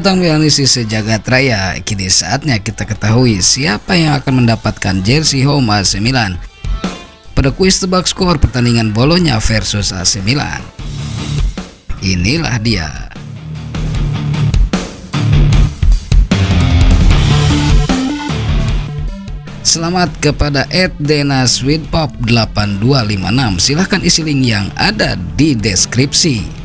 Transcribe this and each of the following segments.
Tentang Milanisti sejagat raya, kini saatnya kita ketahui siapa yang akan mendapatkan jersey home AC Milan pada kuis tebak skor pertandingan Bologna versus AC Milan. Inilah dia. Selamat kepada @denasweetpop8256. Silahkan isi link yang ada di deskripsi.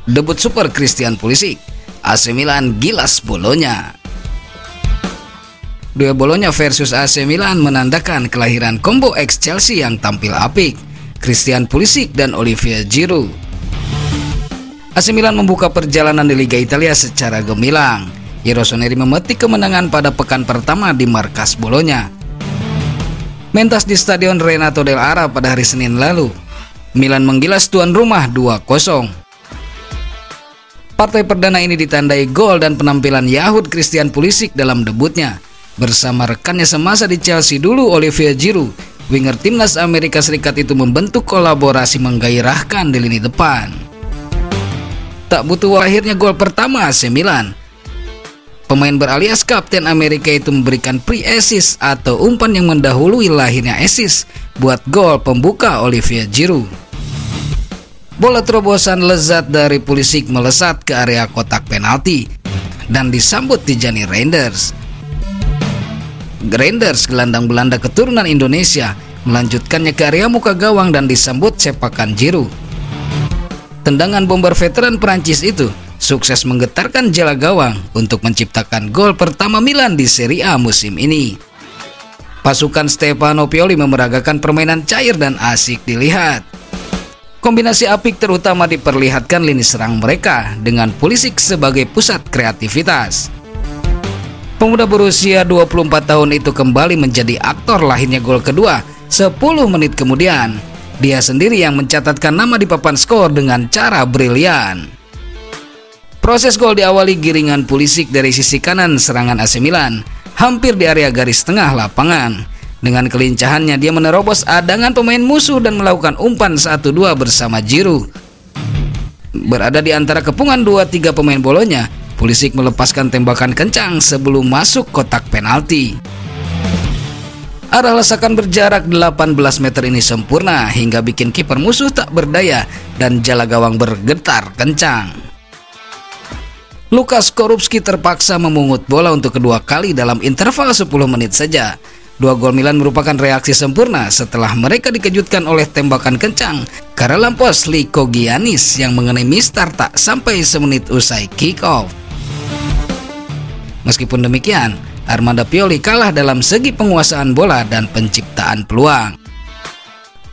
Debut super Christian Pulisic, AC Milan gilas Bologna. Duel Bologna versus AC Milan menandakan kelahiran combo ex Chelsea yang tampil apik, Christian Pulisic dan Olivier Giroud. AC Milan membuka perjalanan di Liga Italia secara gemilang. I Rossoneri memetik kemenangan pada pekan pertama di markas Bologna. Mentas di Stadion Renato dell'Ara pada hari Senin lalu. Milan menggilas tuan rumah 2-0. Partai perdana ini ditandai gol dan penampilan Yahud Christian Pulisic dalam debutnya. Bersama rekannya semasa di Chelsea dulu, Olivier Giroud, winger timnas Amerika Serikat itu membentuk kolaborasi menggairahkan di lini depan. Tak butuh akhirnya gol pertama AC Milan. Pemain beralias Kapten Amerika itu memberikan pre-assist atau umpan yang mendahului lahirnya assist buat gol pembuka Olivier Giroud. Bola terobosan lezat dari Pulisic melesat ke area kotak penalti dan disambut Tijani Reinders. Reinders, gelandang Belanda keturunan Indonesia, melanjutkannya ke area muka gawang dan disambut sepakan Giroud. Tendangan bomber veteran Prancis itu sukses menggetarkan jala gawang untuk menciptakan gol pertama Milan di Serie A musim ini. Pasukan Stefano Pioli memeragakan permainan cair dan asik dilihat. Kombinasi apik terutama diperlihatkan lini serang mereka dengan Pulisic sebagai pusat kreativitas. Pemuda berusia 24 tahun itu kembali menjadi aktor lahirnya gol kedua 10 menit kemudian. Dia sendiri yang mencatatkan nama di papan skor dengan cara brilian. Proses gol diawali giringan Pulisic dari sisi kanan serangan AC Milan, hampir di area garis tengah lapangan. Dengan kelincahannya dia menerobos adangan pemain musuh dan melakukan umpan 1-2 bersama Giroud. Berada di antara kepungan 2-3 pemain Bologna, Pulisic melepaskan tembakan kencang sebelum masuk kotak penalti. Arah lesakan berjarak 18 meter ini sempurna hingga bikin kiper musuh tak berdaya dan jala gawang bergetar kencang. Lukas Korupski terpaksa memungut bola untuk kedua kali dalam interval 10 menit saja. 2 gol Milan merupakan reaksi sempurna setelah mereka dikejutkan oleh tembakan kencang karena lampos Liko Giannis yang mengenai mistar tak sampai semenit usai kick off. Meskipun demikian, Armando Pioli kalah dalam segi penguasaan bola dan penciptaan peluang.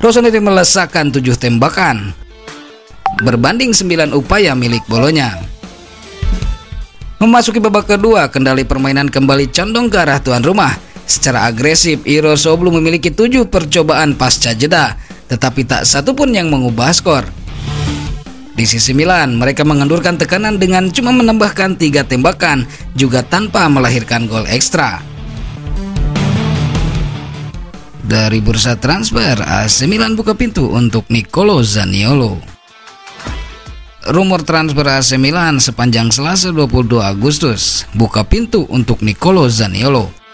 Rossoneri melesakkan 7 tembakan berbanding 9 upaya milik Bologna. Memasuki babak kedua, kendali permainan kembali condong ke arah tuan rumah. Secara agresif, Irosoglu memiliki 7 percobaan pasca jeda, tetapi tak satu pun yang mengubah skor. Di sisi Milan, mereka mengendurkan tekanan dengan cuma menambahkan 3 tembakan, juga tanpa melahirkan gol ekstra. Dari bursa transfer, AC Milan buka pintu untuk Nicolo Zaniolo. Rumor transfer AC Milan sepanjang Selasa 22 Agustus buka pintu untuk Nicolo Zaniolo.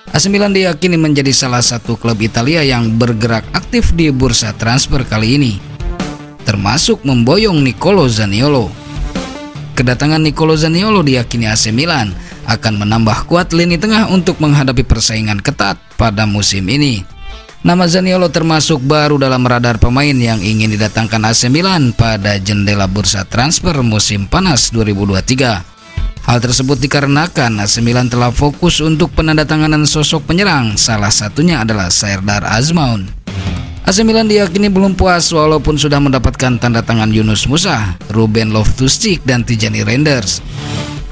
AC Milan diyakini menjadi salah satu klub Italia yang bergerak aktif di bursa transfer kali ini, termasuk memboyong Nicolo Zaniolo. Kedatangan Nicolo Zaniolo diyakini AC Milan akan menambah kuat lini tengah untuk menghadapi persaingan ketat pada musim ini. Nama Zaniolo termasuk baru dalam radar pemain yang ingin didatangkan AC Milan pada jendela bursa transfer musim panas 2023. Hal tersebut dikarenakan AC Milan telah fokus untuk penandatanganan sosok penyerang, salah satunya adalah Serdar Azmoun. AC Milan diyakini belum puas walaupun sudah mendapatkan tanda tangan Yunus Musa, Ruben Loftus-Cheek dan Tijani Reinders.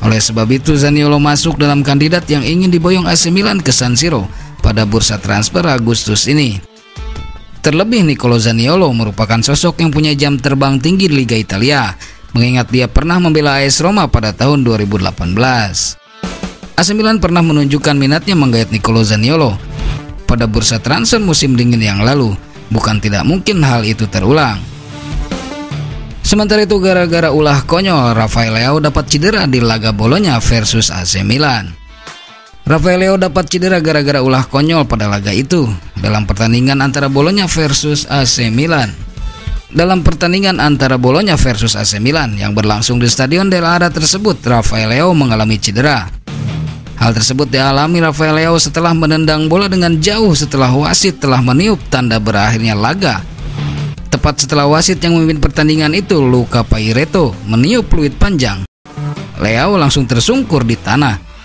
Oleh sebab itu, Zaniolo masuk dalam kandidat yang ingin diboyong AC Milan ke San Siro pada bursa transfer Agustus ini. Terlebih Nicolo Zaniolo merupakan sosok yang punya jam terbang tinggi di Liga Italia, mengingat dia pernah membela AS Roma pada tahun 2018. AC Milan pernah menunjukkan minatnya menggait Nicolo Zaniolo pada bursa transfer musim dingin yang lalu. Bukan tidak mungkin hal itu terulang. Sementara itu, gara-gara ulah konyol, Rafael Leao dapat cedera di laga Bologna versus AC Milan. Rafael Leao dapat cedera gara-gara ulah konyol pada laga itu dalam pertandingan antara Bologna versus AC Milan. Dalam pertandingan antara Bologna versus AC Milan yang berlangsung di Stadion Della Ara tersebut, Rafael Leao mengalami cedera. Hal tersebut dialami Rafael Leao setelah menendang bola dengan jauh setelah wasit telah meniup tanda berakhirnya laga. Tepat setelah wasit yang memimpin pertandingan itu, Luca Pairetto, meniup fluid panjang, Leao langsung tersungkur di tanah.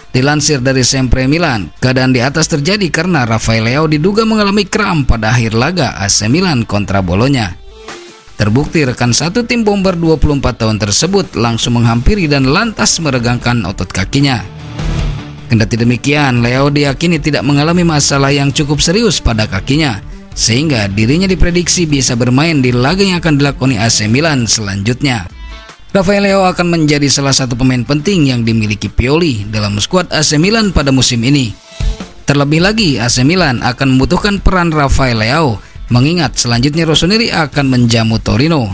Dilansir dari Sempre Milan, keadaan di atas terjadi karena Rafael Leao diduga mengalami kram pada akhir laga AC Milan kontra Bologna. Terbukti rekan satu tim bomber 24 tahun tersebut langsung menghampiri dan lantas meregangkan otot kakinya. Kendati demikian, Leao diyakini tidak mengalami masalah yang cukup serius pada kakinya, sehingga dirinya diprediksi bisa bermain di laga yang akan dilakoni AC Milan selanjutnya. Rafael Leao akan menjadi salah satu pemain penting yang dimiliki Pioli dalam skuad AC Milan pada musim ini. Terlebih lagi, AC Milan akan membutuhkan peran Rafael Leao, mengingat selanjutnya Rossoneri akan menjamu Torino.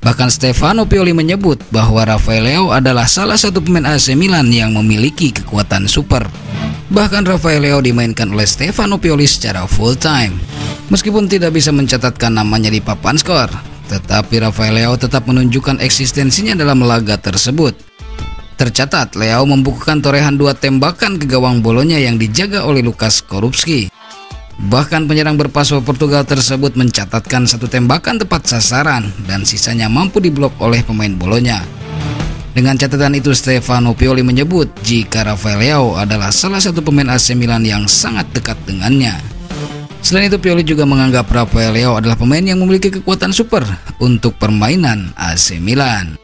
Bahkan Stefano Pioli menyebut bahwa Rafael Leao adalah salah satu pemain AC Milan yang memiliki kekuatan super. Bahkan Rafael Leao dimainkan oleh Stefano Pioli secara full time. Meskipun tidak bisa mencatatkan namanya di papan skor, tetapi Rafael Leao tetap menunjukkan eksistensinya dalam laga tersebut. Tercatat, Leao membukukan torehan 2 tembakan ke gawang Bologna yang dijaga oleh Lukas Skorupski. Bahkan penyerang berpaspor Portugal tersebut mencatatkan 1 tembakan tepat sasaran dan sisanya mampu diblok oleh pemain Bologna. Dengan catatan itu, Stefano Pioli menyebut jika Rafael Leao adalah salah satu pemain AC Milan yang sangat dekat dengannya. Selain itu, Pioli juga menganggap Rafael Leao adalah pemain yang memiliki kekuatan super untuk permainan AC Milan.